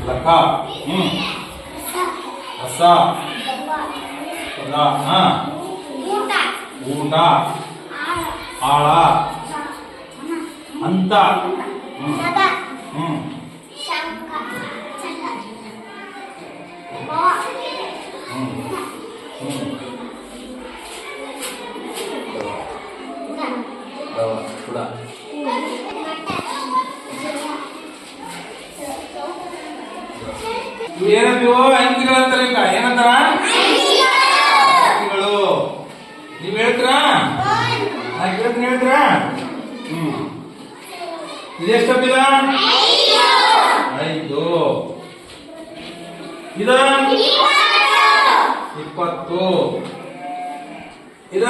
ಲಕ ರಸ ಊಟ ಆಳ ಅಂತ ಏನಂತೀವೋ ಅಂಕಿಗಳಂತಾರೆ ಈಗ ಏನಂತಾರ ಅಂಕಿಗಳು ನೀವ್ ಹೇಳ್ತೀರಾ ನಾ ಕೇಳ್ತೀನಿ ಹೇಳ್ತೀರಾ ಇದೆಷ್ಟಪ್ಪಿದ 5 ಇದ 20 ಇದ